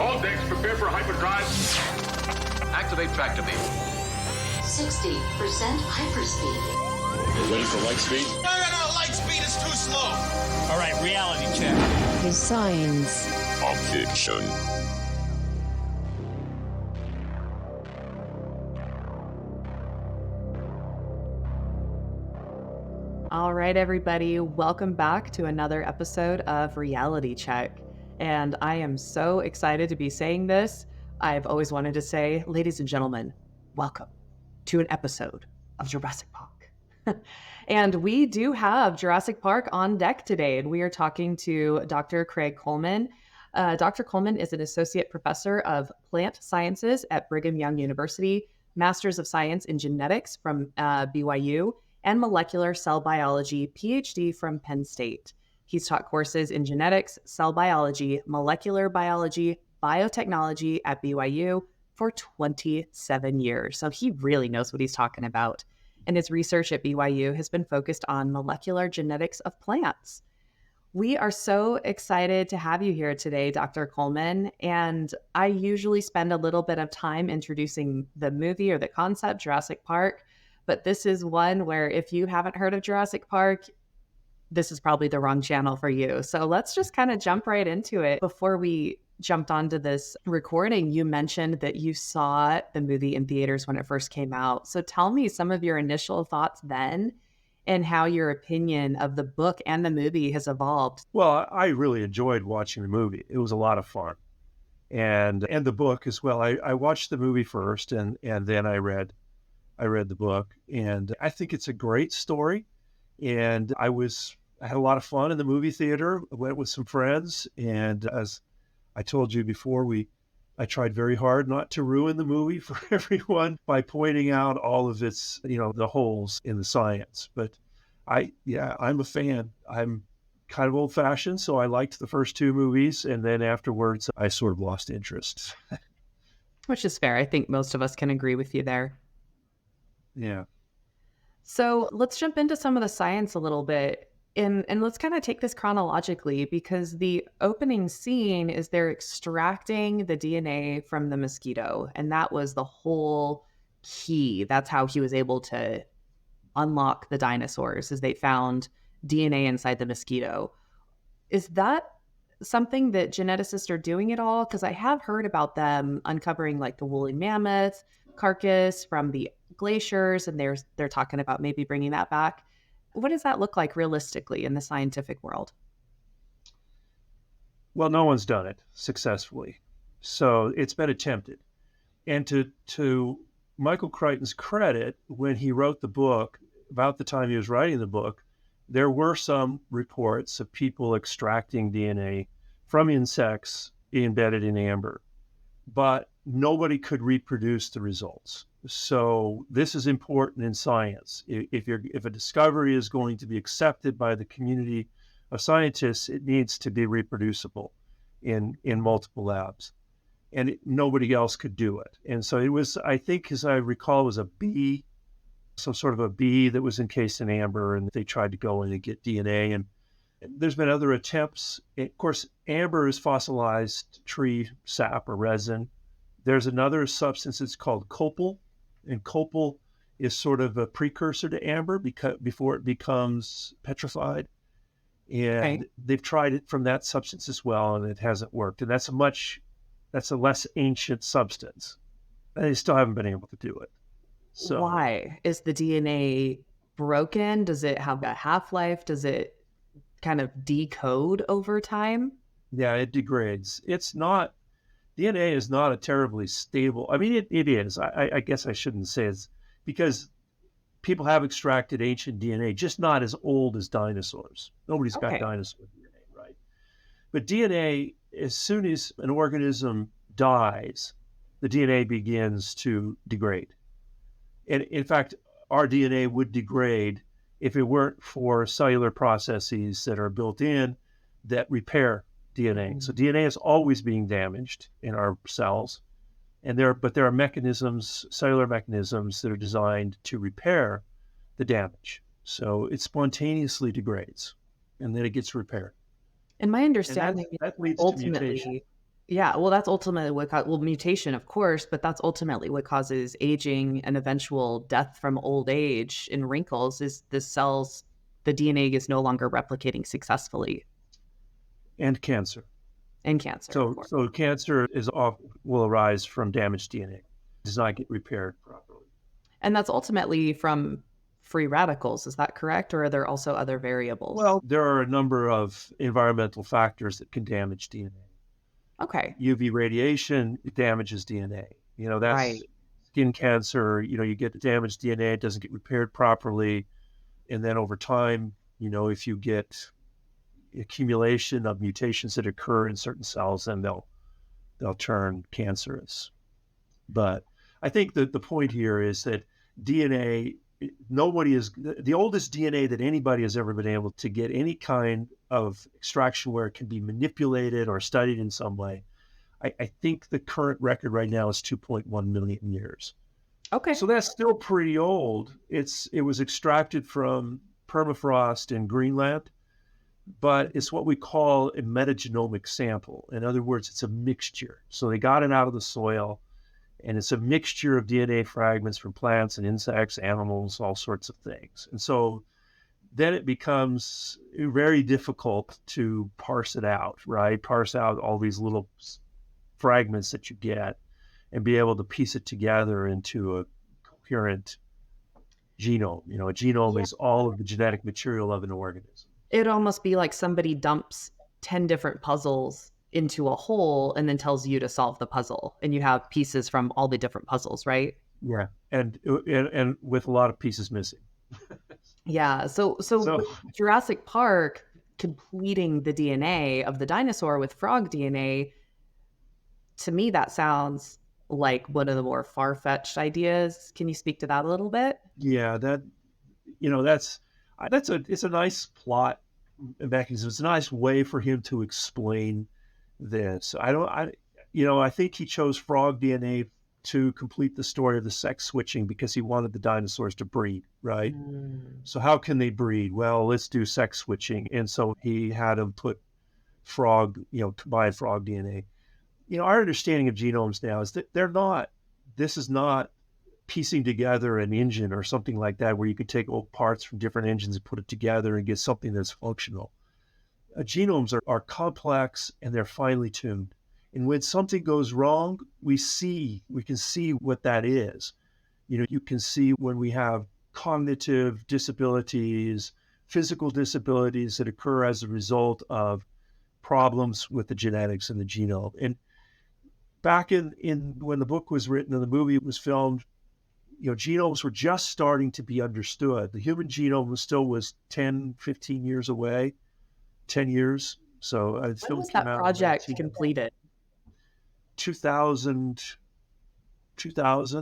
All decks prepare for hyperdrive. Activate tractor beam. 60% hyperspeed. Ready for light speed? No, light speed is too slow. All right, reality check. The science of fiction. All right, everybody, welcome back to another episode of Reality Check. And I am so excited to be saying this. I've always wanted to say, ladies and gentlemen, welcome to an episode of Jurassic Park. And we do have Jurassic Park on deck today, and we are talking to Dr. Craig Coleman. Dr. Coleman is an associate professor of plant sciences at Brigham Young University, Masters of Science in Genetics from BYU, and molecular cell biology PhD from Penn State. He's taught courses in genetics, cell biology, molecular biology, biotechnology at BYU for 27 years. So he really knows what he's talking about. And his research at BYU has been focused on molecular genetics of plants. We are so excited to have you here today, Dr. Coleman. And I usually spend a little bit of time introducing the movie or the concept, Jurassic Park. But this is one where if you haven't heard of Jurassic Park, this is probably the wrong channel for you. So let's just kind of jump right into it. Before we jumped onto this recording, you mentioned that you saw the movie in theaters when it first came out. So tell me some of your initial thoughts then and how your opinion of the book and the movie has evolved. Well, I really enjoyed watching the movie. It was a lot of fun. And the book as well. I watched the movie first and then I read the book. And I think it's a great story. And I had a lot of fun in the movie theater. I went with some friends. And as I told you before, I tried very hard not to ruin the movie for everyone by pointing out all of its, the holes in the science. But I'm a fan. I'm kind of old fashioned. So I liked the first two movies. And then afterwards, I sort of lost interest. Which is fair. I think most of us can agree with you there. Yeah. So let's jump into some of the science a little bit. And let's kind of take this chronologically, because the opening scene is they're extracting the DNA from the mosquito. And that was the whole key. That's how he was able to unlock the dinosaurs, is they found DNA inside the mosquito. Is that something that geneticists are doing at all? Because I have heard about them uncovering like the woolly mammoth carcass from the glaciers, and they're talking about maybe bringing that back. What does that look like realistically in the scientific world? Well, no one's done it successfully. So it's been attempted. And to Michael Crichton's credit, when he wrote the book, about the time he was writing the book, there were some reports of people extracting DNA from insects embedded in amber, but nobody could reproduce the results. So this is important in science. If a discovery is going to be accepted by the community of scientists, it needs to be reproducible in multiple labs. And nobody else could do it. And so it was, I think, as I recall, it was a bee, some sort of a bee that was encased in amber, and they tried to go in and get DNA. And there's been other attempts. Of course, amber is fossilized tree sap or resin. There's another substance that's called copal, and copal is sort of a precursor to amber before it becomes petrified. And They've tried it from that substance as well, and it hasn't worked. And that's a less ancient substance. And they still haven't been able to do it. So why? Is the DNA broken? Does it have a half-life? Does it kind of decode over time? Yeah, it degrades. DNA is not a terribly stable. I mean, it is. I guess I shouldn't say it's because people have extracted ancient DNA, just not as old as dinosaurs. Nobody's got dinosaur DNA, right? But DNA, as soon as an organism dies, the DNA begins to degrade. And in fact, our DNA would degrade if it weren't for cellular processes that are built in that repair DNA. So DNA is always being damaged in our cells, but there are mechanisms, cellular mechanisms that are designed to repair the damage. So it spontaneously degrades, and then it gets repaired. And my understanding that leads ultimately, to mutation. Yeah, well, that's ultimately well, mutation, of course, but that's ultimately what causes aging and eventual death from old age and wrinkles is the DNA is no longer replicating successfully And cancer. in cancer, of course. So cancer will arise from damaged DNA. It does not get repaired properly. And that's ultimately from free radicals. Is that correct? Or are there also other variables? Well, there are a number of environmental factors that can damage DNA. Okay. UV radiation damages DNA. That's Right. skin cancer. You get damaged DNA, it doesn't get repaired properly. And then over time, if you get accumulation of mutations that occur in certain cells, then they'll turn cancerous. But I think that the point here is that DNA, the oldest DNA that anybody has ever been able to get any kind of extraction where it can be manipulated or studied in some way. I think the current record right now is 2.1 million years. Okay. So that's still pretty old. It was extracted from permafrost in Greenland, but it's what we call a metagenomic sample. In other words, it's a mixture. So they got it out of the soil, and it's a mixture of DNA fragments from plants and insects, animals, all sorts of things. And so then it becomes very difficult to parse it out, right? Parse out all these little fragments that you get and be able to piece it together into a coherent genome. A genome is all of the genetic material of an organism. It'd almost be like somebody dumps 10 different puzzles into a hole and then tells you to solve the puzzle. And you have pieces from all the different puzzles, right? Yeah. And with a lot of pieces missing. Yeah. So with Jurassic Park completing the DNA of the dinosaur with frog DNA, to me, that sounds like one of the more far-fetched ideas. Can you speak to that a little bit? Yeah, it's a nice plot mechanism. It's a nice way for him to explain this. I think he chose frog DNA to complete the story of the sex switching because he wanted the dinosaurs to breed, right? So how can they breed? Well, let's do sex switching. And so he had them put combined frog DNA. Our understanding of genomes now is that this is not piecing together an engine or something like that, where you could take old parts from different engines and put it together and get something that's functional. Genomes are complex and they're finely tuned. And when something goes wrong, we can see what that is. You can see when we have cognitive disabilities, physical disabilities that occur as a result of problems with the genetics in the genome. And back in when the book was written and the movie was filmed, genomes were just starting to be understood. The human genome was 10, 15 years away, 10 years. So when was that project completed? 2000,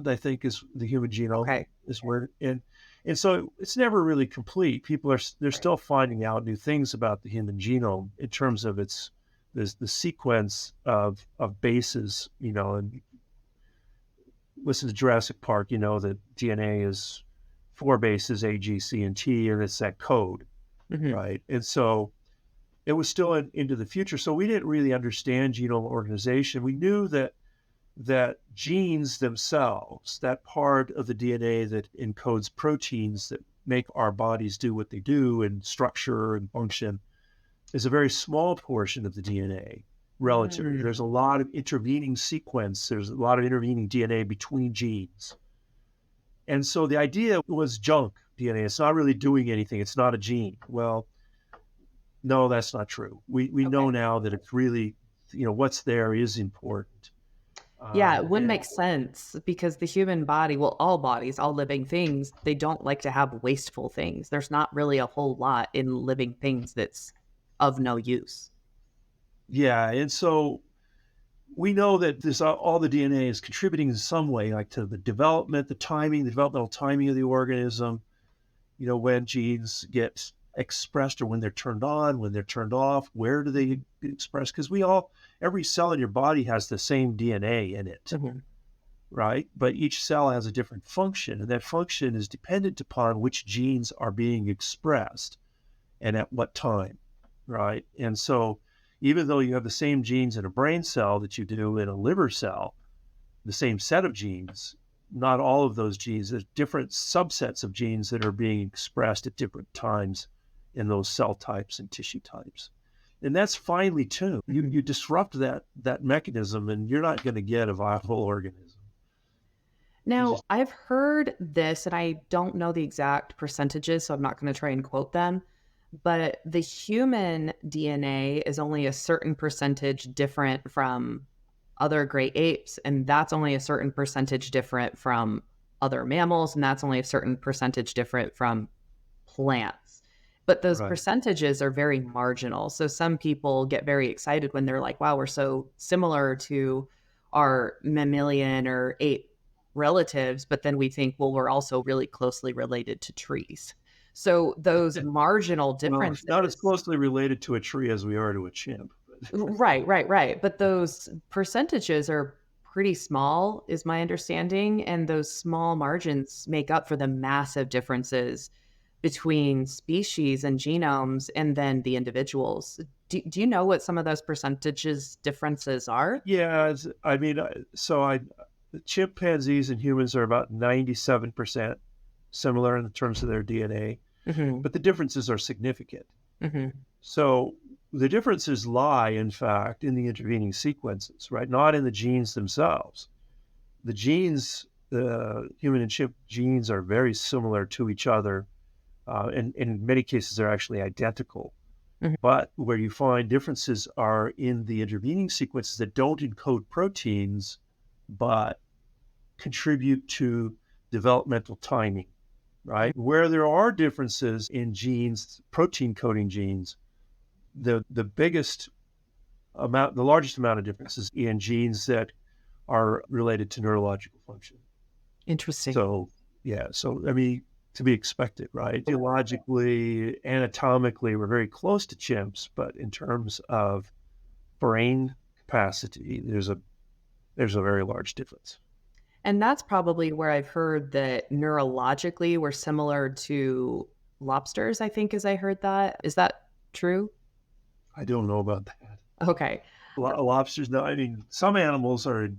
I think, is the human genome. Okay. Is where, and so it's never really complete. They're still finding out new things about the human genome in terms of the sequence of bases, and listen to Jurassic Park, that DNA is 4 bases, A, G, C, and T, and it's that code, right? And so it was still into the future. So we didn't really understand genome organization. We knew that genes themselves, that part of the DNA that encodes proteins that make our bodies do what they do and structure and function, is a very small portion of the DNA relatively. There's a lot of intervening sequence. There's a lot of intervening DNA between genes. And so the idea was junk DNA. It's not really doing anything. It's not a gene. Well, no, that's not true. We know now that it's really, what's there is important. Yeah, it wouldn't make sense because the human body, well, all bodies, all living things, they don't like to have wasteful things. There's not really a whole lot in living things that's of no use. Yeah, and so we know that all the DNA is contributing in some way, like to the developmental timing of the organism. When genes get expressed or when they're turned on, when they're turned off, where do they get expressed? Because every cell in your body has the same DNA in it, right? But each cell has a different function, and that function is dependent upon which genes are being expressed and at what time, right? And so even though you have the same genes in a brain cell that you do in a liver cell, the same set of genes, not all of those genes, there's different subsets of genes that are being expressed at different times in those cell types and tissue types. And that's finely tuned. You disrupt that mechanism and you're not going to get a viable organism. Now, I've heard this, and I don't know the exact percentages, so I'm not going to try and quote them, but the human DNA is only a certain percentage different from other great apes, and that's only a certain percentage different from other mammals, and that's only a certain percentage different from plants. But those Right. percentages are very marginal. So some people get very excited when they're like, wow, we're so similar to our mammalian or ape relatives, but then we think, well, we're also really closely related to trees. So those marginal Well, differences, not as closely related to a tree as we are to a chimp. right. But those percentages are pretty small, is my understanding. And those small margins make up for the massive differences between species and genomes and then the individuals. Do you know what some of those percentages differences are? Yeah, the chimpanzees and humans are about 97% similar in terms of their DNA, Hmm. but the differences are significant. Hmm. So the differences lie, in fact, in the intervening sequences, right? Not in the genes themselves. The genes, the human and chimp genes are very similar to each other. And in many cases, they're actually identical. Mhm. But where you find differences are in the intervening sequences that don't encode proteins, but contribute to developmental timing, right? Where there are differences in genes, protein coding genes, the largest amount of differences in genes that are related to neurological function. Interesting. So, yeah, to be expected, right? Physiologically, anatomically, we're very close to chimps, but in terms of brain capacity, there's a very large difference. And that's probably where I've heard that neurologically we're similar to lobsters, I think, as I heard that. Is that true? I don't know about that. Okay. Lobsters, no, I mean, some animals are,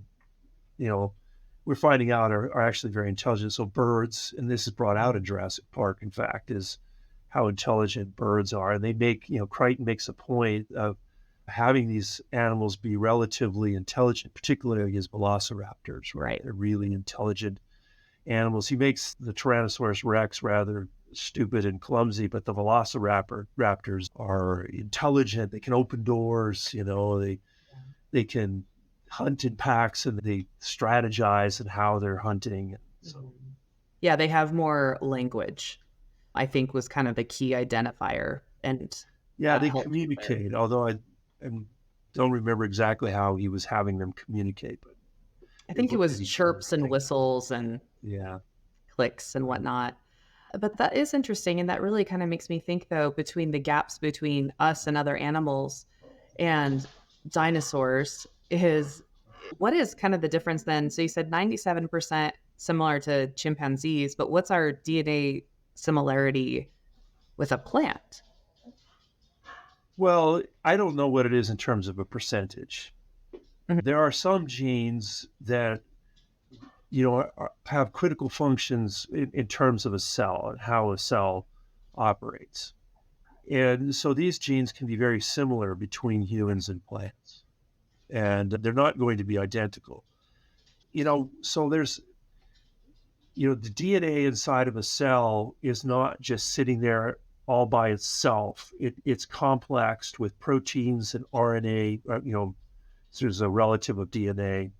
we're finding out are actually very intelligent. So birds, and this is brought out in Jurassic Park, in fact, is how intelligent birds are. And they Crichton makes a point of having these animals be relatively intelligent, particularly his velociraptors, right? Right. They're really intelligent animals. He makes the Tyrannosaurus Rex rather stupid and clumsy, but the velociraptors are intelligent. They can open doors, they can hunt in packs and they strategize in how they're hunting. So, Yeah, they have more language, I think was kind of the key identifier. And yeah, they helped with- communicate, although I don't remember exactly how he was having them communicate. But I think it was chirps and whistles and yeah. clicks and whatnot. But that is interesting. And that really kind of makes me think, though, between the gaps between us and other animals and dinosaurs is what is kind of the difference then? So you said 97% similar to chimpanzees, but what's our DNA similarity with a plant? Well, I don't know what it is in terms of a percentage. Mhm. There are some genes that have critical functions in terms of a cell and how a cell operates. And so these genes can be very similar between humans and plants, and they're not going to be identical. So there's, the DNA inside of a cell is not just sitting there all by itself. It's complexed with proteins and RNA, so there's a relative of DNA,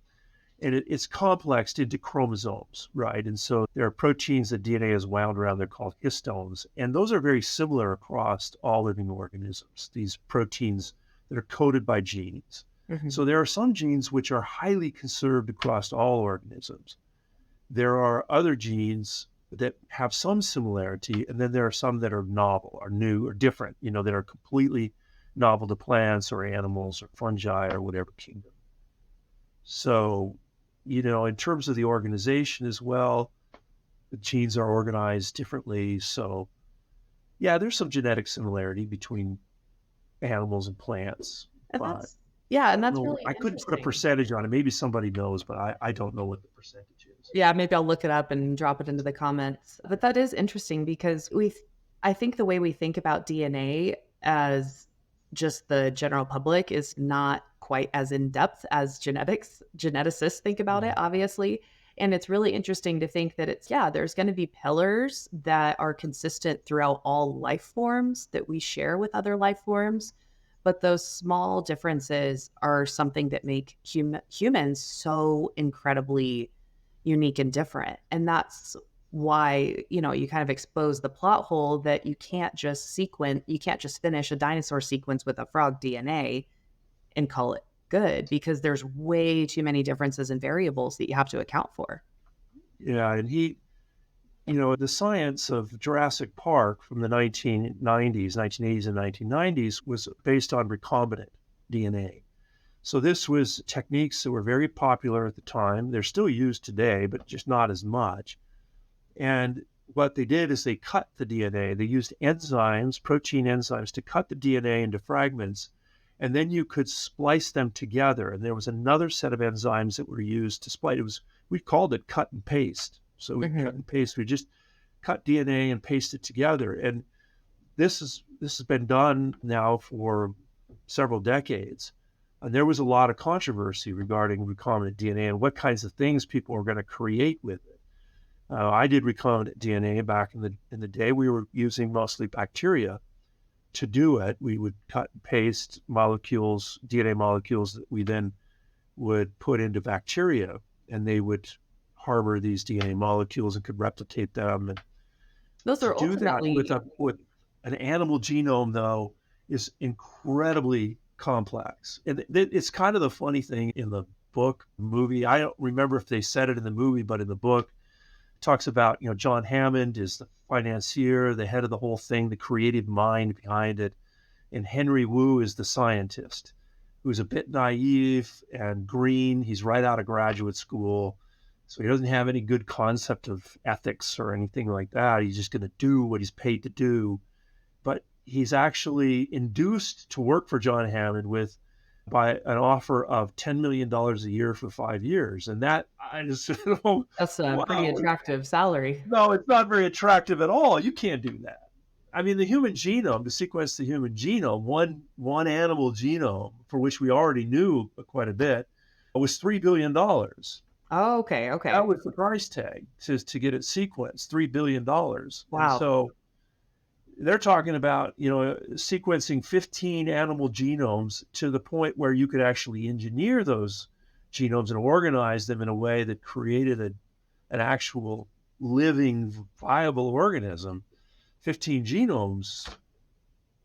and it's complexed into chromosomes, right? And so there are proteins that DNA is wound around. They're called histones. And those are very similar across all living organisms, these proteins that are coded by genes. Mhm. So there are some genes which are highly conserved across all organisms. There are other genes that have some similarity, and then there are some that are novel or new or different, that are completely novel to plants or animals or fungi or whatever kingdom. So, in terms of the organization as well, the genes are organized differently. So, yeah, there's some genetic similarity between animals and plants. And but that's yeah, and I that's don't know. really I couldn't put a interesting. percentage on it. Maybe somebody knows, but I don't know what the percentage is. Yeah, maybe I'll look it up and drop it into the comments. But that is interesting because I think the way we think about DNA as just the general public is not quite as in depth as geneticists think about it, obviously. And it's really interesting to think that there's going to be pillars that are consistent throughout all life forms that we share with other life forms. But those small differences are something that make humans so incredibly unique and different. And that's why, you kind of expose the plot hole that you can't just finish a dinosaur sequence with a frog DNA and call it good because there's way too many differences and variables that you have to account for. Yeah, and the science of Jurassic Park from the 1980s and 1990s was based on recombinant DNA. So this was techniques that were very popular at the time. They're still used today, but just not as much. And what they did is they cut the DNA. They used protein enzymes, to cut the DNA into fragments, and then you could splice them together. And there was another set of enzymes that were used to splice. We called it cut and paste. So we cut and paste. We just cut DNA and paste it together. And this has been done now for several decades. And there was a lot of controversy regarding recombinant DNA and what kinds of things people were going to create with it. I did recombinant DNA back in the day. We were using mostly bacteria to do it. We would cut and paste molecules, DNA molecules that we then would put into bacteria, and they would harbor these DNA molecules and could replicate them. And Those are to do that ultimately with an animal genome, though, is incredibly complex. And it's kind of the funny thing in the book, movie. I don't remember if they said it in the movie, but in the book, it talks about, John Hammond is the financier, the head of the whole thing, the creative mind behind it. And Henry Wu is the scientist who's a bit naive and green. He's right out of graduate school. So he doesn't have any good concept of ethics or anything like that. He's just going to do what he's paid to do. But he's actually induced to work for John Hammond by an offer of $10 million a year for 5 years. And that, I just, that's a pretty attractive salary. No, it's not very attractive at all. You can't do that. I mean, the human genome, to sequence the human genome, one animal genome, for which we already knew quite a bit, was $3 billion. Oh, okay. That was the price tag to get it sequenced, $3 billion. Wow. And so they're talking about, sequencing 15 animal genomes to the point where you could actually engineer those genomes and organize them in a way that created an actual living, viable organism. 15 genomes,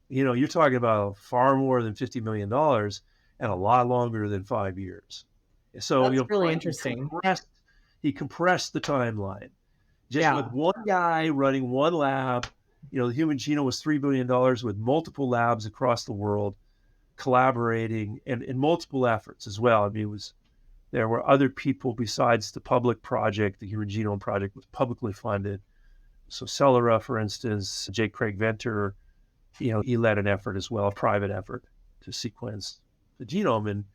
you're talking about far more than $50 million and a lot longer than 5 years. So that's really interesting. He compressed the timeline just with one guy running one lab. The human genome was $3 billion with multiple labs across the world collaborating and multiple efforts as well. I mean, there were other people besides the public project. The Human Genome Project was publicly funded. So Celera, for instance, J. Craig Venter, he led an effort as well, a private effort to sequence the genome. And,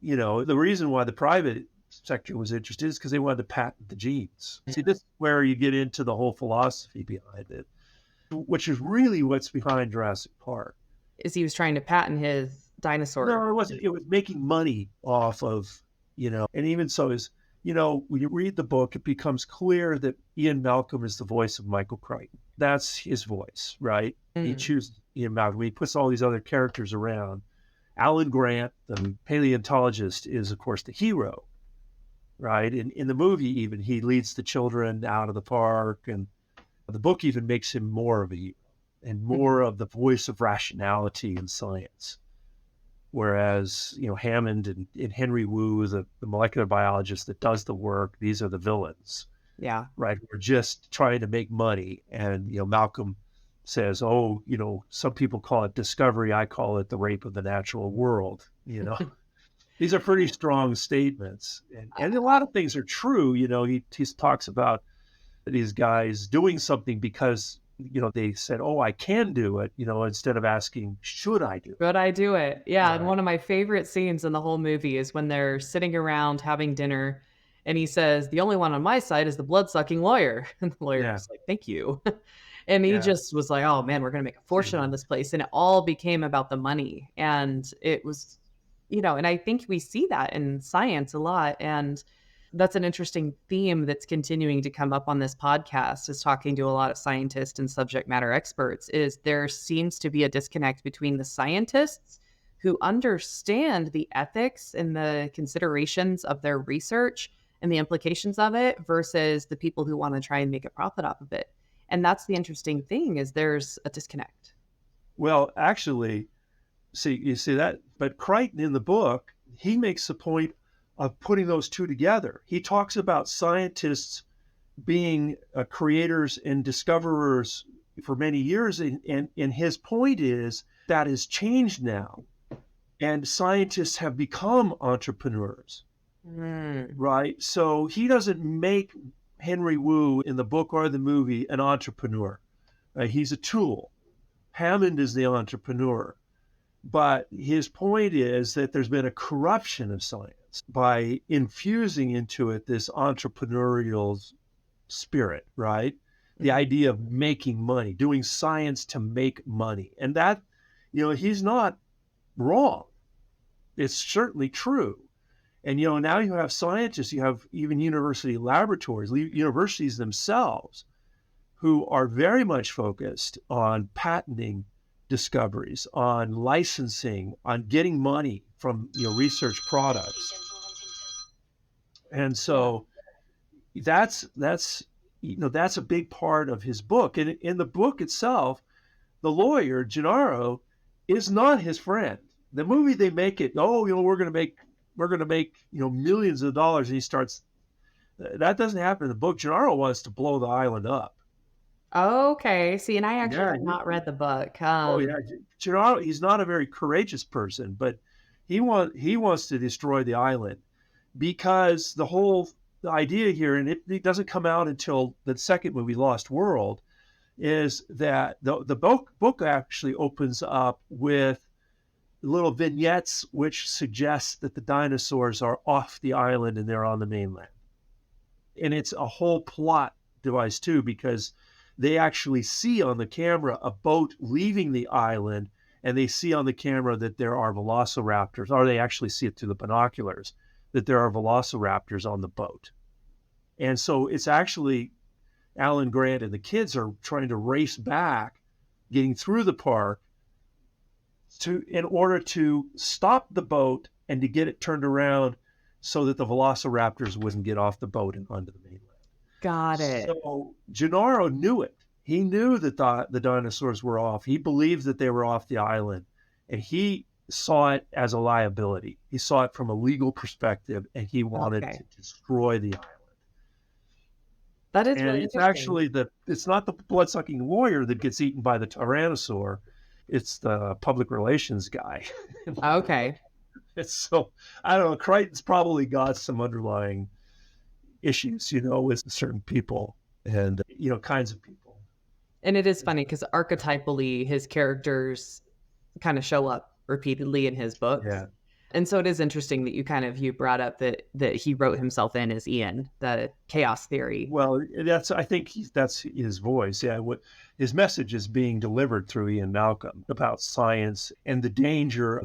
the reason why the private sector was interested is because they wanted to patent the genes. See, this is where you get into the whole philosophy behind it, which is really what's behind Jurassic Park. Is he was trying to patent his dinosaur? No, it wasn't. It was making money off of, and even so is, when you read the book, it becomes clear that Ian Malcolm is the voice of Michael Crichton. That's his voice, right? He chooses Ian Malcolm. He puts all these other characters around. Alan Grant, the paleontologist, is, of course, the hero, right? In the movie, even, he leads the children out of the park, and the book even makes him more of a hero and more of the voice of rationality in science. Whereas, Hammond and Henry Wu, the molecular biologist that does the work, these are the villains. Yeah. Right. We're just trying to make money. And, Malcolm says, oh, some people call it discovery. I call it the rape of the natural world. These are pretty strong statements. And a lot of things are true. He talks about these guys doing something because they said, oh, I can do it, instead of asking, should I do it? But I do it. Yeah. And Right. one of my favorite scenes in the whole movie is when they're sitting around having dinner and he says, the only one on my side is the blood sucking lawyer. And the lawyer's Yeah. just like, thank you. And he Yeah. just was like, oh man, we're going to make a fortune on this place. And it all became about the money. And it was, and I think we see that in science a lot. And that's an interesting theme that's continuing to come up on this podcast, is talking to a lot of scientists and subject matter experts, is there seems to be a disconnect between the scientists who understand the ethics and the considerations of their research and the implications of it versus the people who want to try and make a profit off of it. And that's the interesting thing, is there's a disconnect. Well, actually, you see that, but Crichton in the book, he makes the point of putting those two together. He talks about scientists being creators and discoverers for many years, and his point is that has changed now, and scientists have become entrepreneurs, right? So he doesn't make Henry Wu in the book or the movie an entrepreneur. He's a tool. Hammond is the entrepreneur. But his point is that there's been a corruption of science by infusing into it this entrepreneurial spirit, right? The idea of making money, doing science to make money. And that, he's not wrong. It's certainly true. And, now you have scientists, you have even university laboratories, universities themselves, who are very much focused on patenting discoveries, on licensing, on getting money from research products. And so that's a big part of his book. And in the book itself, the lawyer Gennaro is not his friend. The movie, they make it, we're going to make millions of dollars, and he starts. That doesn't happen in the book. Gennaro wants to blow the island up. Okay. See, and I actually have not read the book. Gennaro, he's not a very courageous person, but he wants to destroy the island, because the idea here, and it doesn't come out until the second movie, Lost World, is that the book actually opens up with little vignettes which suggest that the dinosaurs are off the island and they're on the mainland. And it's a whole plot device too, because they actually see on the camera a boat leaving the island, and they see on the camera that there are velociraptors, or they actually see it through the binoculars, that there are velociraptors on the boat. And so it's actually Alan Grant and the kids are trying to race back, getting through the park in order to stop the boat and to get it turned around so that the velociraptors wouldn't get off the boat and onto the mainland. Got it. So Gennaro knew it. He knew that the dinosaurs were off. He believed that they were off the island, and he saw it as a liability. He saw it from a legal perspective, and he wanted to destroy the island. That is and really it's interesting. actually it's not the blood-sucking lawyer that gets eaten by the tyrannosaur. It's the public relations guy. Okay. So, I don't know, Crichton's probably got some underlying issues, with certain people and, kinds of people. And it is funny because archetypally his characters kind of show up repeatedly in his books. Yeah. And so it is interesting that you brought up that he wrote himself in as Ian, the chaos theory. Well, I think that's his voice. Yeah. His message is being delivered through Ian Malcolm about science and the danger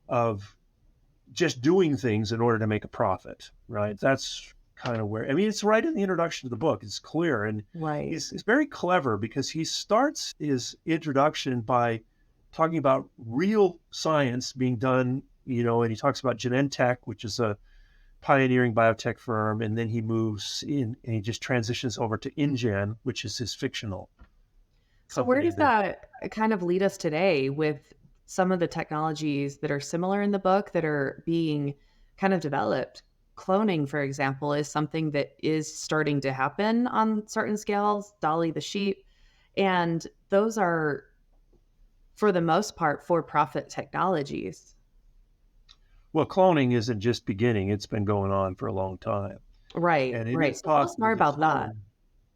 of just doing things in order to make a profit, right? That's kind of where, it's right in the introduction to the book. It's clear. And Right. he's very clever, because he starts his introduction by talking about real science being done, and he talks about Genentech, which is a pioneering biotech firm. And then he moves in and he just transitions over to InGen, which is his fictional. So where does that kind of lead us today with some of the technologies that are similar in the book that are being kind of developed? Cloning, for example, is something that is starting to happen on certain scales, Dolly the sheep. And those are, for the most part, for-profit technologies. Well, cloning isn't just beginning. It's been going on for a long time. Right, And it right. is So tell us possible more to about that. clone.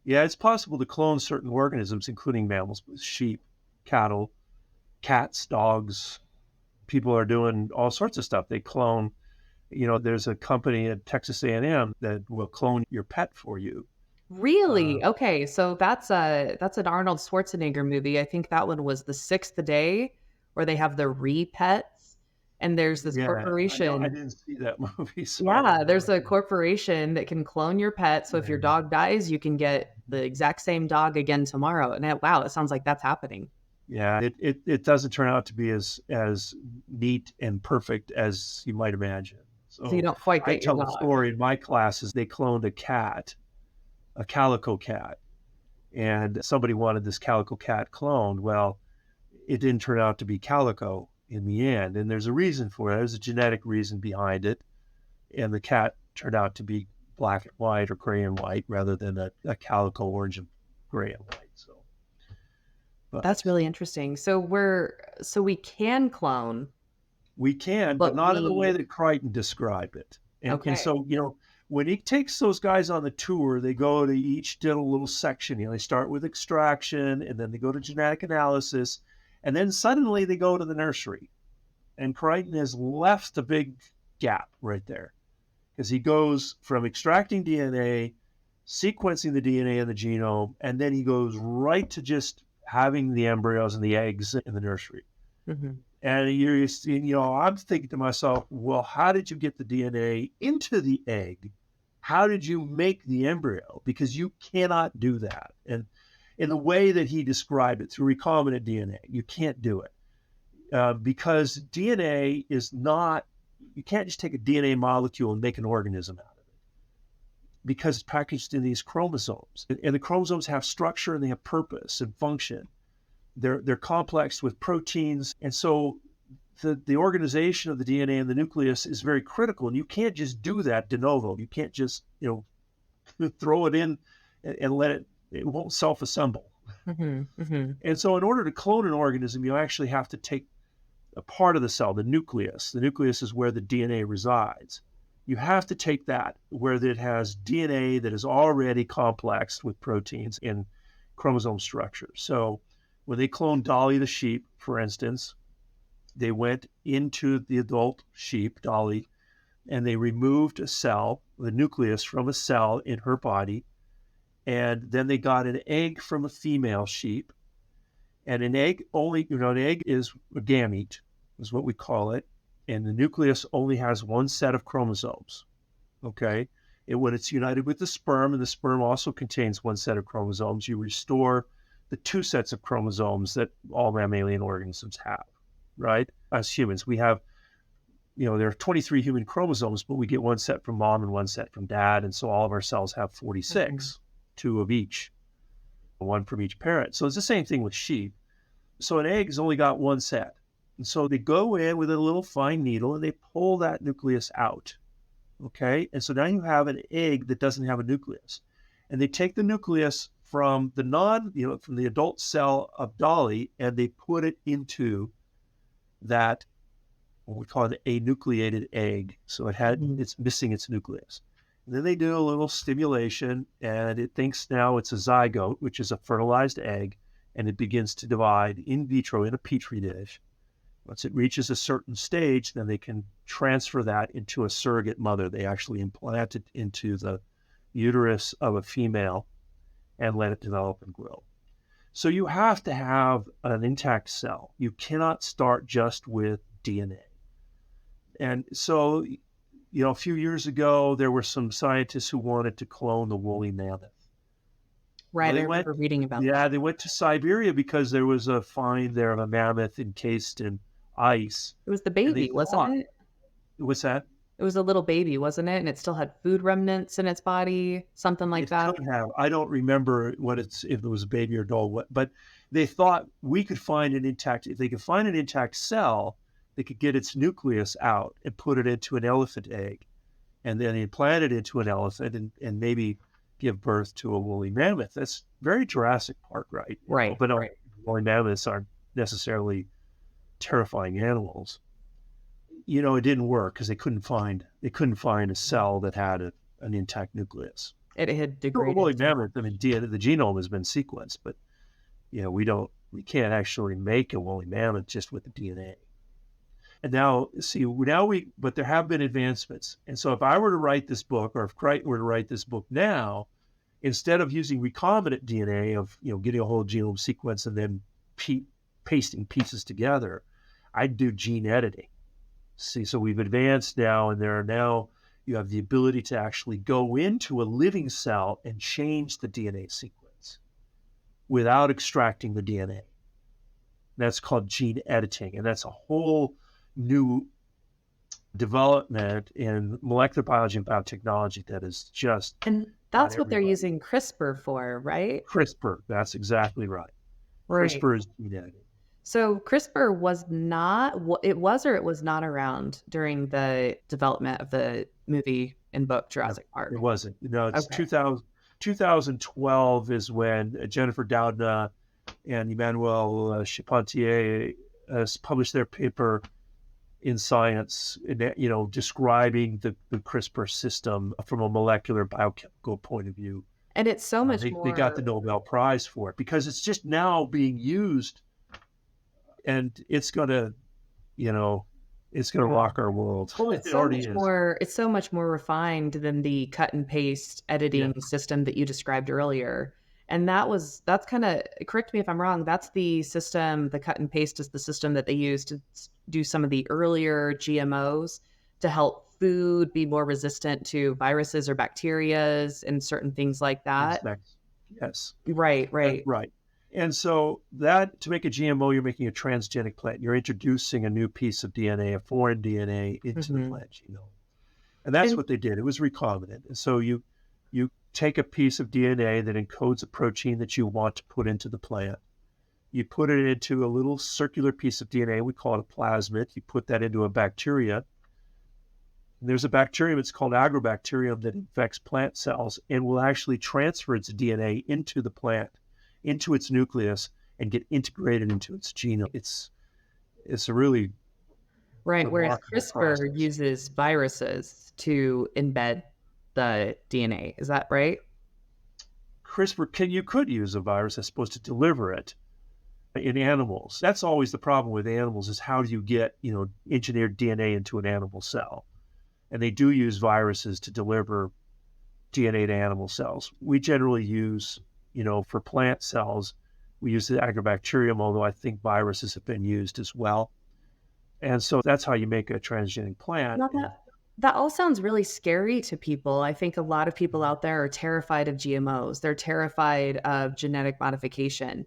Yeah, it's possible to clone certain organisms, including mammals, sheep, cattle, cats, dogs. People are doing all sorts of stuff. They clone, there's a company at Texas A&M that will clone your pet for you. Really? Okay, so that's an Arnold Schwarzenegger movie. I think that one was The Sixth Day, where they have the re-pets, and there's this Yeah, I corporation. didn't see that movie, so I Yeah, don't know. there's a corporation that can clone your pet. So if your dog dies, you can get the exact same dog again tomorrow. And wow, it sounds like that's happening. Yeah, it doesn't turn out to be as neat and perfect as you might imagine. So you So don't quite I get your tell the dog. story in my classes. They cloned a cat, a calico cat, and somebody wanted this calico cat cloned. Well, it didn't turn out to be calico in the end, and there's a reason for it. There's a genetic reason behind it, and the cat turned out to be black and white or gray and white rather than a calico orange and gray and white. So, but That's really interesting. So we can clone, we can, but but not in the way we that Crichton described it. And okay. so, when he takes those guys on the tour, they go to each little section. They start with extraction, and then they go to genetic analysis, and then suddenly they go to the nursery. And Crichton has left a big gap right there because he goes from extracting DNA, sequencing the DNA in the genome, and then he goes right to just having the embryos and the eggs in the nursery. Mhm. And I'm thinking to myself, well, how did you get the DNA into the egg? How did you make the embryo? Because you cannot do that. And in the way that he described it through recombinant DNA, you can't do it. Because DNA is not, you can't just take a DNA molecule and make an organism out of it because it's packaged in these chromosomes. And the chromosomes have structure and they have purpose and function. They're complex with proteins. And so the organization of the DNA in the nucleus is very critical. And you can't just do that de novo. You can't just, throw it in and it won't self-assemble. Mhm. Mhm. And so in order to clone an organism, you actually have to take a part of the cell, the nucleus. The nucleus is where the DNA resides. You have to take that where it has DNA that is already complex with proteins and chromosome structure. So when they cloned Dolly the sheep, for instance, they went into the adult sheep, Dolly, and they removed a cell, the nucleus from a cell in her body. And then they got an egg from a female sheep. And an egg an egg is a gamete, is what we call it. And the nucleus only has one set of chromosomes. Okay. And when it's united with the sperm, and the sperm also contains one set of chromosomes, you restore the two sets of chromosomes that all mammalian organisms have, right? As humans, we have, there are 23 human chromosomes, but we get one set from mom and one set from dad. And so all of our cells have 46, two of each, one from each parent. So it's the same thing with sheep. So an egg has only got one set. And so they go in with a little fine needle and they pull that nucleus out. Okay. And so now you have an egg that doesn't have a nucleus. And they take the nucleus from from the adult cell of Dolly, and they put it into that, what we call an anucleated egg. So it's missing its nucleus. And then they do a little stimulation, and it thinks now it's a zygote, which is a fertilized egg, and it begins to divide in vitro in a petri dish. Once it reaches a certain stage, then they can transfer that into a surrogate mother. They actually implant it into the uterus of a female and let it develop and grow. So you have to have an intact cell. You cannot start just with DNA. And so, a few years ago, there were some scientists who wanted to clone the woolly mammoth. Right, Well, I remember reading about yeah, that. they went to Siberia because there was a find there of a mammoth encased in ice. It was the And they baby, thought, wasn't it? what's that? It was a little baby, wasn't it? And it still had food remnants in its body, something like It that. could have. I don't remember if it was a baby or doll, but they thought we could find if they could find an intact cell, they could get its nucleus out and put it into an elephant egg, and then implant it into an elephant and maybe give birth to a woolly mammoth. That's very Jurassic Park, right? Right, But no, right. woolly mammoths aren't necessarily terrifying animals. It didn't work because they couldn't find a cell that had an intact nucleus. It had The degraded. woolly mammoth, I mean, the genome has been sequenced, but we can't actually make a woolly mammoth just with the DNA. And now, but there have been advancements. And so if I were to write this book, or if Crichton were to write this book now, instead of using recombinant DNA of, getting a whole genome sequence and then pasting pieces together, I'd do gene editing. See, so we've advanced now, and you have the ability to actually go into a living cell and change the DNA sequence without extracting the DNA. That's called gene editing, and that's a whole new development in molecular biology and biotechnology that is just... And that's what they're using CRISPR for, right? CRISPR, that's exactly right. Right. CRISPR is gene editing. So CRISPR was not, it was or it was not around during the development of the movie and book Jurassic Park? It wasn't. No, it's Okay. 2012 is when Jennifer Doudna and Emmanuel Charpentier published their paper in Science, describing the CRISPR system from a molecular biochemical point of view. And it's so much more... They got the Nobel Prize for it because it's just now being used, and it's going to, rock our world. Well, it's It so already much is. more. It's so much more refined than the cut and paste editing system that you described earlier. And that's kind of, correct me if I'm wrong, that's the system, the cut and paste is the system that they use to do some of the earlier GMOs to help food be more resistant to viruses or bacterias and certain things like that. Yes. Right. Right. And so that, to make a GMO, you're making a transgenic plant. You're introducing a new piece of DNA, a foreign DNA, into the plant genome. And that's what they did. It was recombinant. And so you take a piece of DNA that encodes a protein that you want to put into the plant. You put it into a little circular piece of DNA. We call it a plasmid. You put that into a bacteria. And there's a bacterium, it's called agrobacterium, that infects plant cells and will actually transfer its DNA into the plant, into its nucleus, and get integrated into its genome. It's a really Right. Whereas remarkable CRISPR process. uses viruses to embed the DNA. Is that right? CRISPR, you could use a virus that's supposed to deliver it in animals. That's always the problem with animals, is how do you get, engineered DNA into an animal cell? And they do use viruses to deliver DNA to animal cells. We generally use, for plant cells, we use the agrobacterium, although I think viruses have been used as well. And so that's how you make a transgenic plant. Now that all sounds really scary to people. I think a lot of people out there are terrified of GMOs. They're terrified of genetic modification,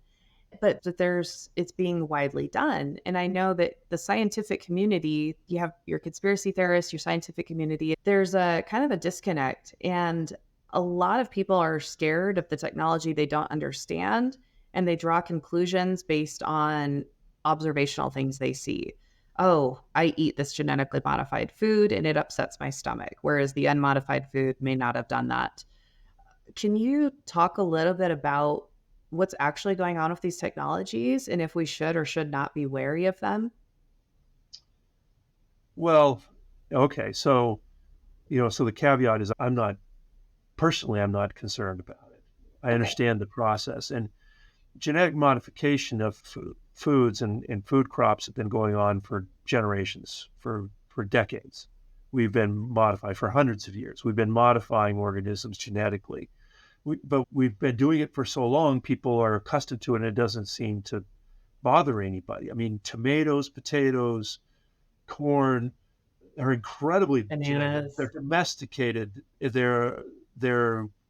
but it's being widely done. And I know that the scientific community, you have your conspiracy theorists, your scientific community, there's a kind of a disconnect. And a lot of people are scared of the technology they don't understand, and they draw conclusions based on observational things they see. Oh, I eat this genetically modified food and it upsets my stomach, whereas the unmodified food may not have done that. Can you talk a little bit about what's actually going on with these technologies and if we should or should not be wary of them? Well, okay. So, so the caveat is I'm not concerned about it. I understand the process, and genetic modification of foods and food crops have been going on for generations, for decades. We've been modified for hundreds of years. We've been modifying organisms genetically. But we've been doing it for so long, people are accustomed to it, and it doesn't seem to bother anybody. I mean, tomatoes, potatoes, corn are incredibly Bananas. They're domesticated.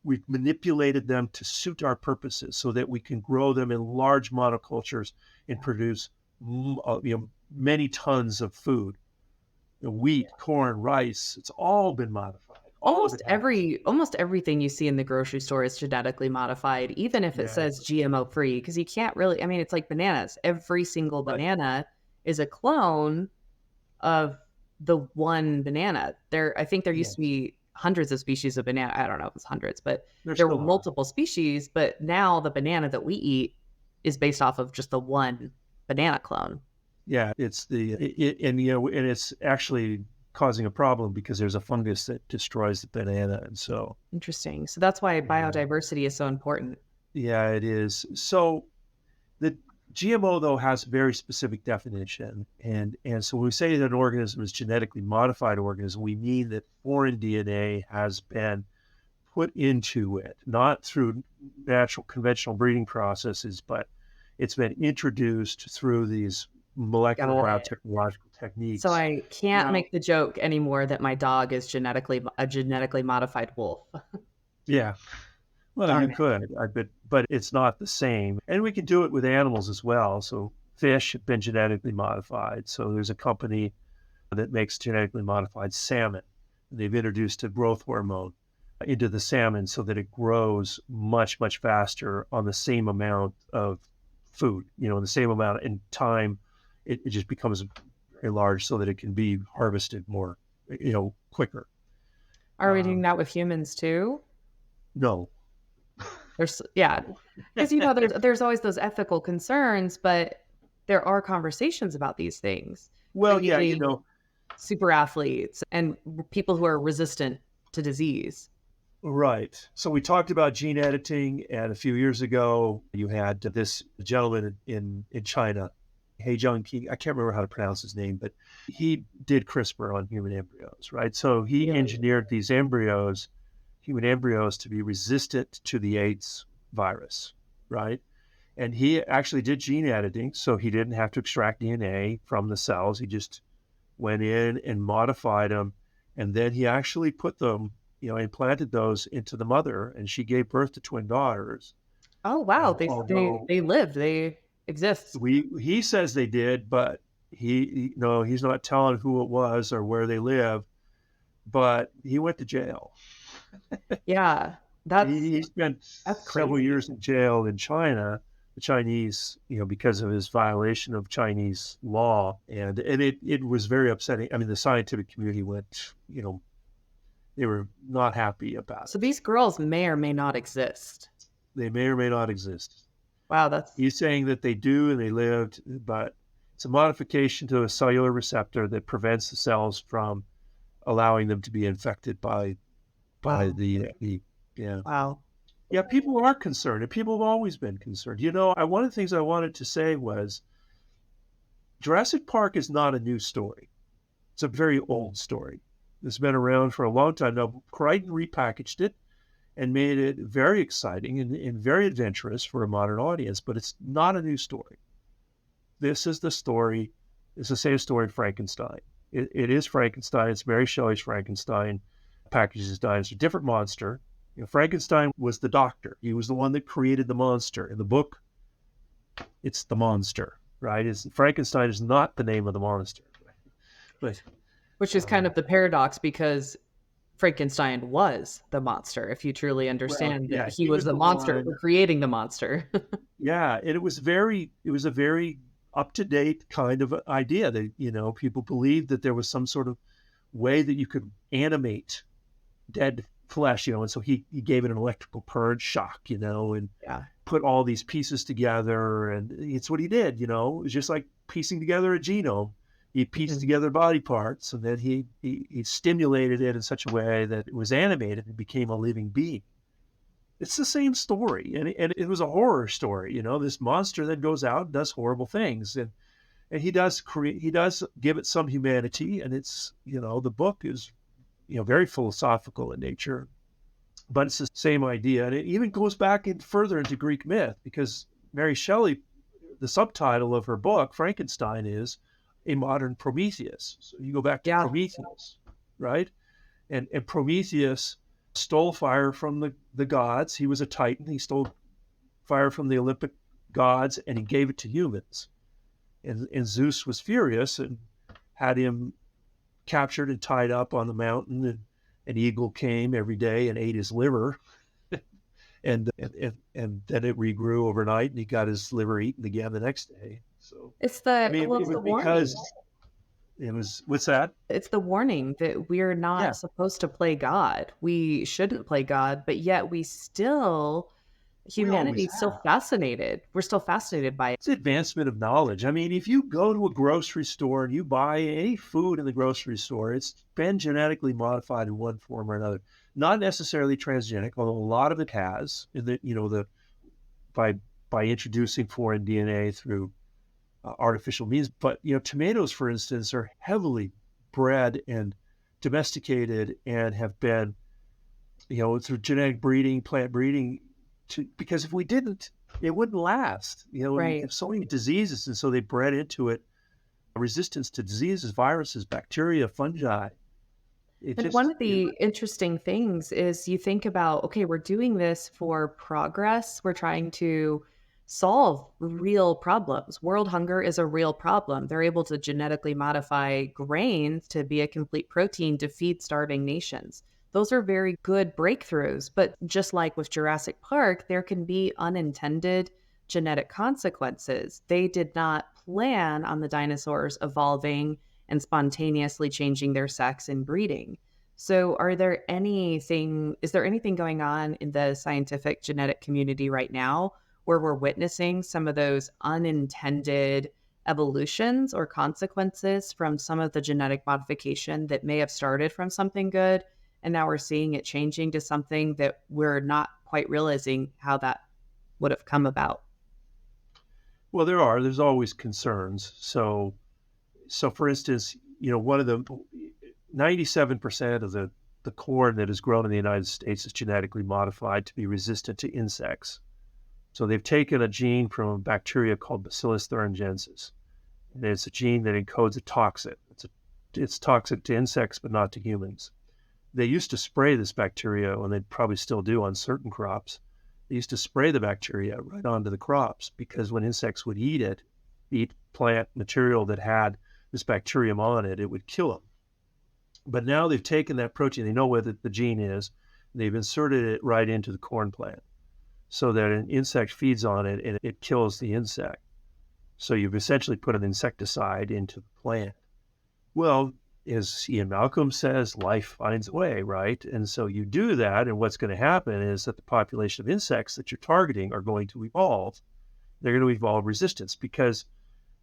We've manipulated them to suit our purposes so that we can grow them in large monocultures and produce many tons of food. Wheat, corn, rice, it's all been modified. Almost everything you see in the grocery store is genetically modified, even if it says GMO free, because you can't really, it's like bananas. Every single banana is a clone of the one banana. I think there used to be hundreds of species of banana. I don't know if it's hundreds, but there were multiple species. But now the banana that we eat is based off of just the one banana clone. Yeah, and it's actually causing a problem because there's a fungus that destroys the banana. And so, Interesting. So that's why biodiversity is so important. yeah, it is. So the GMO, though, has a very specific definition. And so when we say that an organism is genetically modified organism, we mean that foreign DNA has been put into it, not through natural conventional breeding processes, but it's been introduced through these molecular biotechnological techniques. So I can't make the joke anymore that my dog is a genetically modified wolf. Yeah. Well, you could, but it's not the same. And we can do it with animals as well. So fish have been genetically modified. So there's a company that makes genetically modified salmon. They've introduced a growth hormone into the salmon so that it grows much, much faster on the same amount of food, the same amount in time. It just becomes very large so that it can be harvested more, quicker. Are we doing that with humans too? No. Because there's always those ethical concerns, but there are conversations about these things. Well, super athletes and people who are resistant to disease. Right. So we talked about gene editing, and a few years ago, you had this gentleman in China, He Jianking. I can't remember how to pronounce his name, but he did CRISPR on human embryos, right? So he engineered these human embryos, to be resistant to the AIDS virus, right? And he actually did gene editing, so he didn't have to extract DNA from the cells. He just went in and modified them, and then he actually put them, implanted those into the mother, and she gave birth to twin daughters. Oh wow! They live, they exist. He says they did, but he's not telling who it was or where they live. But he went to jail. Yeah, he spent several years in jail in China. The Chinese, because of his violation of Chinese law, and it was very upsetting. I mean, the scientific community went, they were not happy about it. So these girls may or may not exist. They may or may not exist. Wow, he's saying that they do and they lived, but it's a modification to a cellular receptor that prevents the cells from allowing them to be infected by the. Wow. Yeah, people are concerned, and people have always been concerned. One of the things I wanted to say was Jurassic Park is not a new story. It's a very old story. It's been around for a long time. Now, Crichton repackaged it and made it very exciting and very adventurous for a modern audience, but it's not a new story. This is the story. It's the same story in Frankenstein. It is Frankenstein. It's Mary Shelley's Frankenstein. Packages dinosaur, different monster. Frankenstein was the doctor. He was the one that created the monster. In the book, it's the monster, right? Frankenstein is not the name of the monster. But which is kind of the paradox, because Frankenstein was the monster, if you truly understand that he was the monster for creating the monster. Yeah, and it was a very up-to-date kind of idea that, people believed that there was some sort of way that you could animate dead flesh, and so he gave it an electrical purge shock, and put all these pieces together, and it's what he did, it was just like piecing together a genome. He pieced together body parts, and then he stimulated it in such a way that it was animated and became a living being. It's the same story, and it was a horror story. This monster that goes out and does horrible things, and he does give it some humanity, and it's the book is very philosophical in nature, but it's the same idea, and it even goes back further into Greek myth, because Mary Shelley, the subtitle of her book Frankenstein is a modern Prometheus. So you go back to Prometheus, right? And Prometheus stole fire from the gods. He was a Titan. He stole fire from the Olympic gods, and he gave it to humans. And Zeus was furious and had him captured and tied up on the mountain. And an eagle came every day and ate his liver. and then it regrew overnight, and he got his liver eaten again the next day. So it's the what's that? It's the warning that we're not supposed to play God. We shouldn't play God, but yet we still We always humanity's still have. fascinated. We're still fascinated by it. It's advancement of knowledge. I mean, if you go to a grocery store and you buy any food in the grocery store, it's been genetically modified in one form or another. Not necessarily transgenic, although a lot of it has. In the by introducing foreign DNA through artificial means. But tomatoes, for instance, are heavily bred and domesticated and have been, through genetic breeding, plant breeding, because if we didn't, it wouldn't last. We Right. have so many diseases, and so they bred into it resistance to diseases, viruses, bacteria, fungi. And one of the interesting things is you think about, okay, we're doing this for progress. We're trying to solve real problems. World hunger is a real problem. They're able to genetically modify grains to be a complete protein to feed starving nations. Those are very good breakthroughs. But just like with Jurassic Park, there can be unintended genetic consequences. They did not plan on the dinosaurs evolving and spontaneously changing their sex and breeding. So is there anything going on in the scientific genetic community right now where we're witnessing some of those unintended evolutions or consequences from some of the genetic modification that may have started from something good and now we're seeing it changing to something that we're not quite realizing how that would have come about? Well, there's always concerns. So for instance, one of the 97% of the corn that is grown in the United States is genetically modified to be resistant to insects. So they've taken a gene from a bacteria called Bacillus thuringiensis, and it's a gene that encodes a toxin. It's toxic to insects, but not to humans. They used to spray this bacteria, and they probably still do on certain crops. They used to spray the bacteria right onto the crops because when insects would eat plant material that had this bacterium on it, it would kill them. But now they've taken that protein, they know where the gene is, and they've inserted it right into the corn plant so that an insect feeds on it and it kills the insect. So you've essentially put an insecticide into the plant. Well, as Ian Malcolm says, life finds a way, right? And so you do that, and what's going to happen is that the population of insects that you're targeting are going to evolve. They're going to evolve resistance because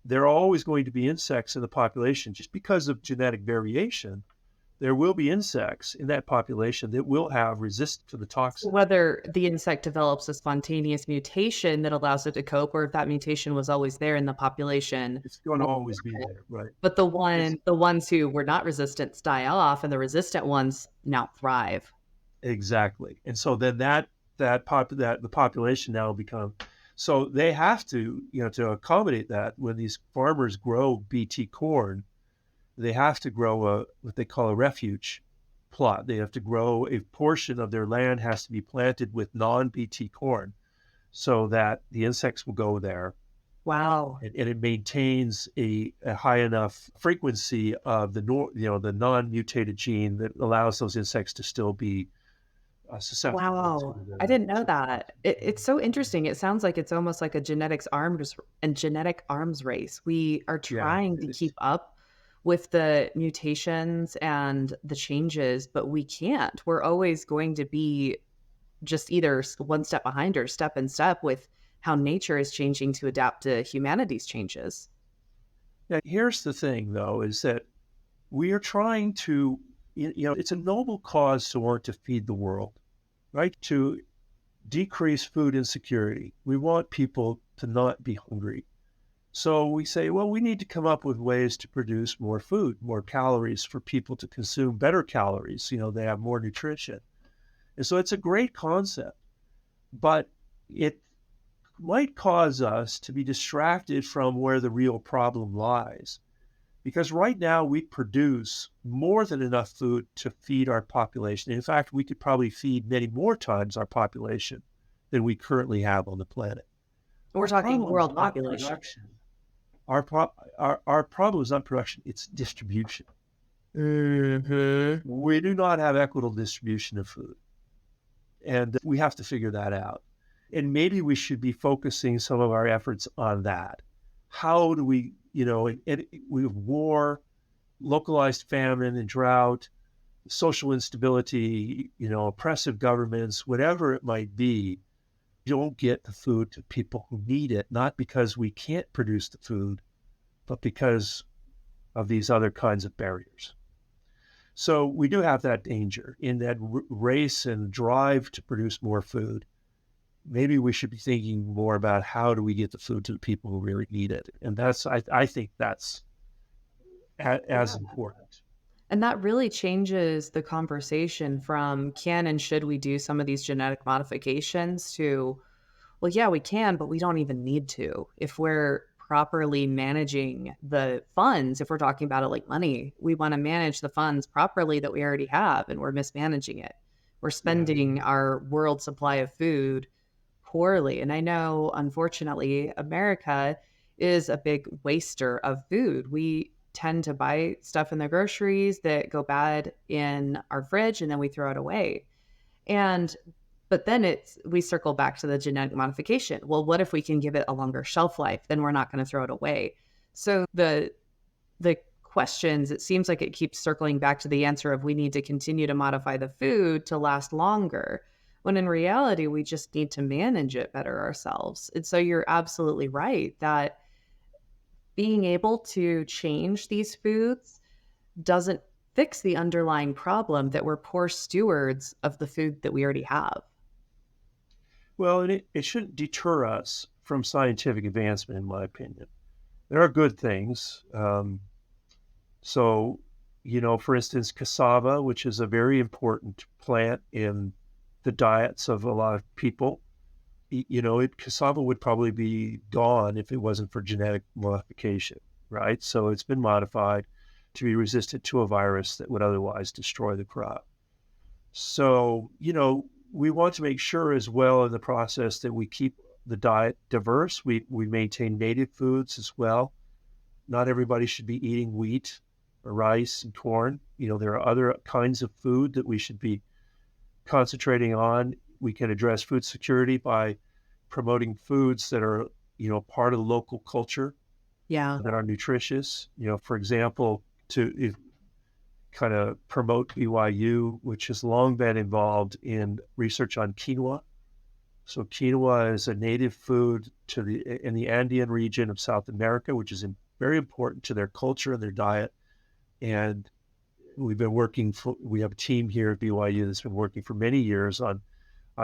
there are always going to be insects in the population. Just because of genetic variation, there will be insects in that population that will have resistance to the toxin. Whether the insect develops a spontaneous mutation that allows it to cope, or if that mutation was always there in the population. It's going to always be there, right? But the ones who were not resistant die off, and the resistant ones now thrive. Exactly. And so then the population now become, so they have to, to accommodate that. When these farmers grow BT corn, they have to grow what they call a refuge plot. They have to grow a portion of their land has to be planted with non-BT corn so that the insects will go there. Wow. And it maintains a high enough frequency of the non-mutated gene that allows those insects to still be susceptible. Wow. I didn't know that. It's so interesting. It sounds like it's almost like a genetic arms race. We are trying to keep up with the mutations and the changes, but we can't. We're always going to be just either one step behind or step in step with how nature is changing to adapt to humanity's changes. Now, here's the thing, though, is that we are trying to, it's a noble cause to want to feed the world, right? To decrease food insecurity. We want people to not be hungry. So we say, well, we need to come up with ways to produce more food, more calories for people to consume, better calories. They have more nutrition. And so it's a great concept, but it might cause us to be distracted from where the real problem lies. Because right now we produce more than enough food to feed our population. In fact, we could probably feed many more times our population than we currently have on the planet. We're talking world population. Our problem is not production, it's distribution. Mm-hmm. We do not have equitable distribution of food. And we have to figure that out. And maybe we should be focusing some of our efforts on that. How do we, we have war, localized famine and drought, social instability, oppressive governments, whatever it might be. don't get the food to people who need it, not because we can't produce the food, but because of these other kinds of barriers. So we do have that danger in that race and drive to produce more food. Maybe we should be thinking more about how do we get the food to the people who really need it. And I think that's as important. And that really changes the conversation from can and should we do some of these genetic modifications to, well, yeah, we can, but we don't even need to. If we're properly managing the funds, if we're talking about it like money, we want to manage the funds properly that we already have, and we're mismanaging it. We're spending our world supply of food poorly. And I know, unfortunately, America is a big waster of food. We tend to buy stuff in the groceries that go bad in our fridge, and then we throw it away. But then we circle back to the genetic modification. Well, what if we can give it a longer shelf life? Then we're not going to throw it away. So the questions, it seems like it keeps circling back to the answer of we need to continue to modify the food to last longer, when in reality, we just need to manage it better ourselves. And so you're absolutely right that being able to change these foods doesn't fix the underlying problem that we're poor stewards of the food that we already have. Well, and it shouldn't deter us from scientific advancement, in my opinion. There are good things. So, for instance, cassava, which is a very important plant in the diets of a lot of people, cassava would probably be gone if it wasn't for genetic modification, right? So it's been modified to be resistant to a virus that would otherwise destroy the crop. So, we want to make sure as well in the process that we keep the diet diverse. We maintain native foods as well. Not everybody should be eating wheat or rice and corn. There are other kinds of food that we should be concentrating on. We can address food security by promoting foods that are, part of the local culture. Yeah. That are nutritious. For example, to kind of promote BYU, which has long been involved in research on quinoa. So quinoa is a native food in the Andean region of South America, which is very important to their culture and their diet. And we have a team here at BYU that's been working for many years on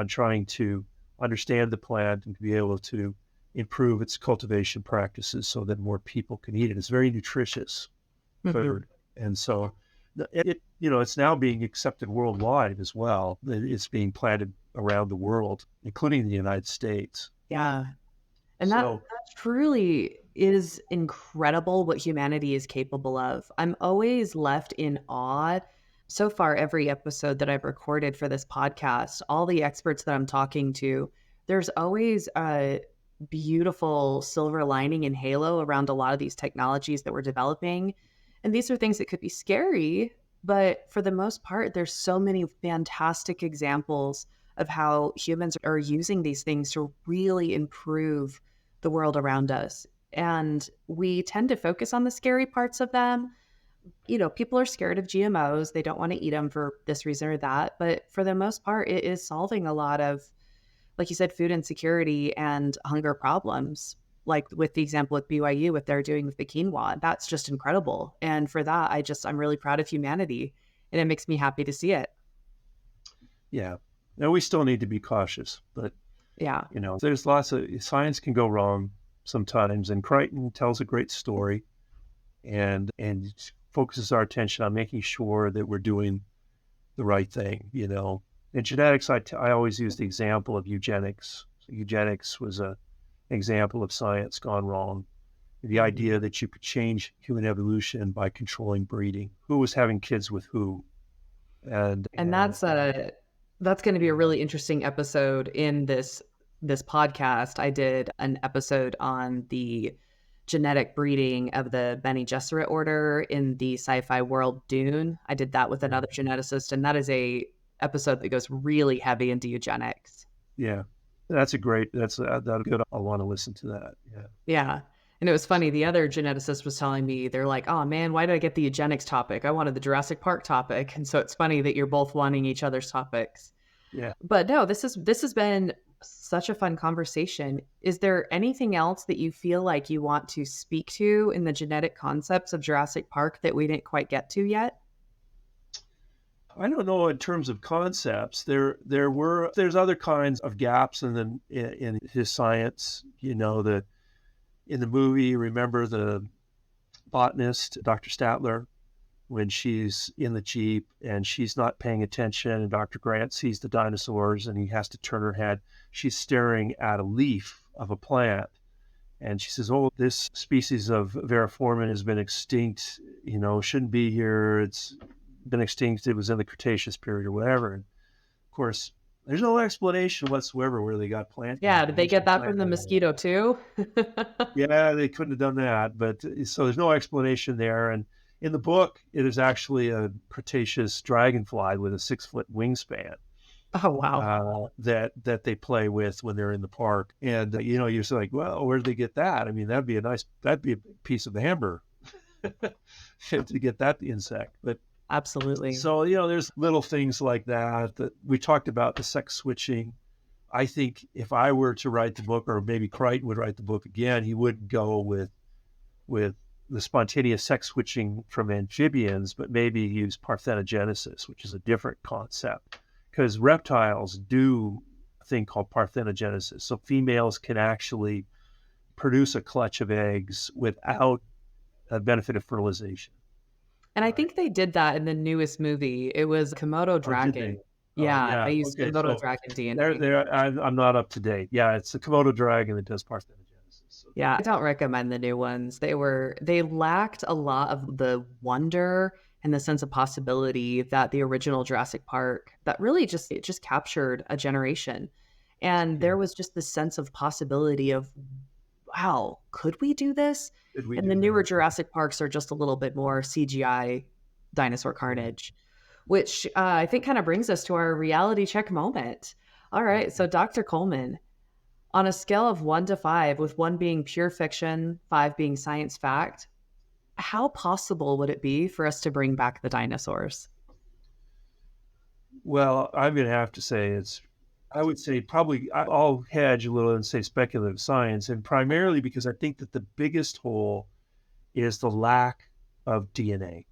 trying to understand the plant and to be able to improve its cultivation practices so that more people can eat it. It's very nutritious food. And so it's now being accepted worldwide as well. It's being planted around the world, including the United States. Yeah. And that truly is incredible what humanity is capable of. I'm always left in awe. So far, every episode that I've recorded for this podcast, all the experts that I'm talking to, there's always a beautiful silver lining and halo around a lot of these technologies that we're developing. And these are things that could be scary, but for the most part, there's so many fantastic examples of how humans are using these things to really improve the world around us. And we tend to focus on the scary parts of them. People are scared of GMOs. They don't want to eat them for this reason or that. But for the most part, it is solving a lot of, like you said, food insecurity and hunger problems. Like with the example with BYU, what they're doing with the quinoa, that's just incredible. And for that, I'm really proud of humanity, and it makes me happy to see it. Yeah. Now we still need to be cautious, but yeah, there's lots of science can go wrong sometimes. And Crichton tells a great story and focuses our attention on making sure that we're doing the right thing. In genetics, I always use the example of eugenics. So eugenics was an example of science gone wrong. The idea that you could change human evolution by controlling breeding. Who was having kids with who? And that's going to be a really interesting episode in this podcast. I did an episode on the genetic breeding of the Bene Gesserit order in the sci-fi world Dune. I did that with another geneticist, and that is a episode that goes really heavy into eugenics. Yeah. That's good. I want to listen to that. Yeah. Yeah. And it was funny. The other geneticist was telling me, they're like, oh man, why did I get the eugenics topic? I wanted the Jurassic Park topic. And so it's funny that you're both wanting each other's topics. Yeah. But no, this has been Such a fun conversation. Is there anything else that you feel like you want to speak to in the genetic concepts of Jurassic Park that we didn't quite get to yet? I don't know in terms of concepts. There's other kinds of gaps in his science. In the movie, remember the botanist, Dr. Statler, when she's in the Jeep and she's not paying attention, and Dr. Grant sees the dinosaurs and he has to turn her head. She's staring at a leaf of a plant. And she says, "Oh, this species of Veriformin has been extinct, shouldn't be here. It's been extinct. It was in the Cretaceous period or whatever." And of course, there's no explanation whatsoever where they got planted. Yeah, did they get that from the mosquito too? Yeah, they couldn't have done that. But so there's no explanation there. And in the book, it is actually a Cretaceous dragonfly with a 6-foot wingspan. Oh, wow. That they play with when they're in the park. And, you're just like, well, where did they get that? I mean, that'd be a piece of the hamburger to get that insect. But absolutely. So, there's little things like that we talked about, the sex switching. I think if I were to write the book, or maybe Crichton would write the book again, he wouldn't go with the spontaneous sex switching from amphibians, but maybe use parthenogenesis, which is a different concept. Because reptiles do a thing called parthenogenesis. So females can actually produce a clutch of eggs without a benefit of fertilization. And I think they did that in the newest movie. It was Komodo dragon. Yeah, they used Komodo dragon DNA. I'm not up to date. Yeah, it's the Komodo dragon that does parthenogenesis. So. Yeah, I don't recommend the new ones. They lacked a lot of the wonder and the sense of possibility that the original Jurassic Park, that really just captured a generation. And there was just this sense of possibility of, wow, could we do this? And the newer Jurassic Parks are just a little bit more CGI dinosaur carnage, which I think kind of brings us to our reality check moment. All right, so Dr. Coleman, on a scale of 1 to 5, with 1 being pure fiction, 5 being science fact, how possible would it be for us to bring back the dinosaurs? Well, I'm going to have to say I would say probably I'll hedge a little and say speculative science, and primarily because I think that the biggest hole is the lack of DNA.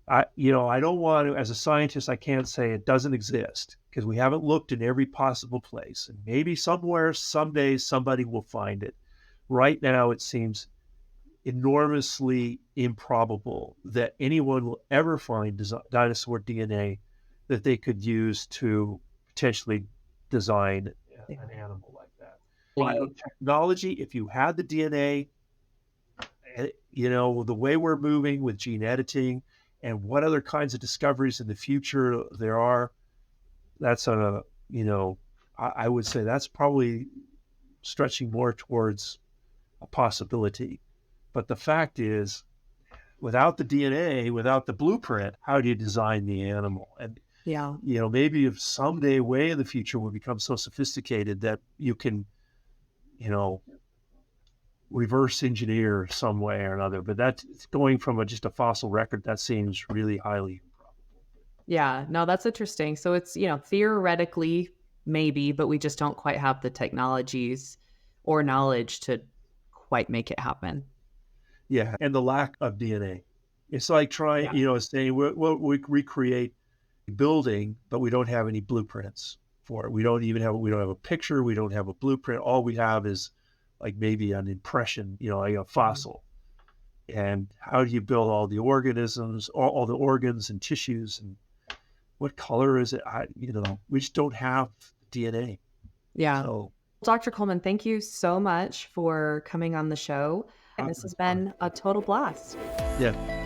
I don't want to, as a scientist, I can't say it doesn't exist because we haven't looked in every possible place, and maybe somewhere, someday, somebody will find it. Right now, it seems enormously improbable that anyone will ever find dinosaur DNA that they could use to potentially design an animal like that. Biotechnology, if you had the DNA, the way we're moving with gene editing and what other kinds of discoveries in the future there are, I would say that's probably stretching more towards a possibility. But the fact is, without the DNA, without the blueprint, how do you design the animal? And maybe if someday, way in the future, we'll become so sophisticated that you can, reverse engineer some way or another. But that's going from just a fossil record. That seems really highly improbable. Yeah, no, that's interesting. So it's, theoretically maybe, but we just don't quite have the technologies or knowledge to quite make it happen. Yeah, and the lack of DNA. It's like trying, saying we recreate a building, but we don't have any blueprints for it. We don't have a picture. We don't have a blueprint. All we have is like maybe an impression, a fossil. And how do you build all the organisms, all the organs and tissues, and what color is it? We just don't have DNA. Yeah. So, Dr. Coleman, thank you so much for coming on the show. And this has been a total blast. Yeah.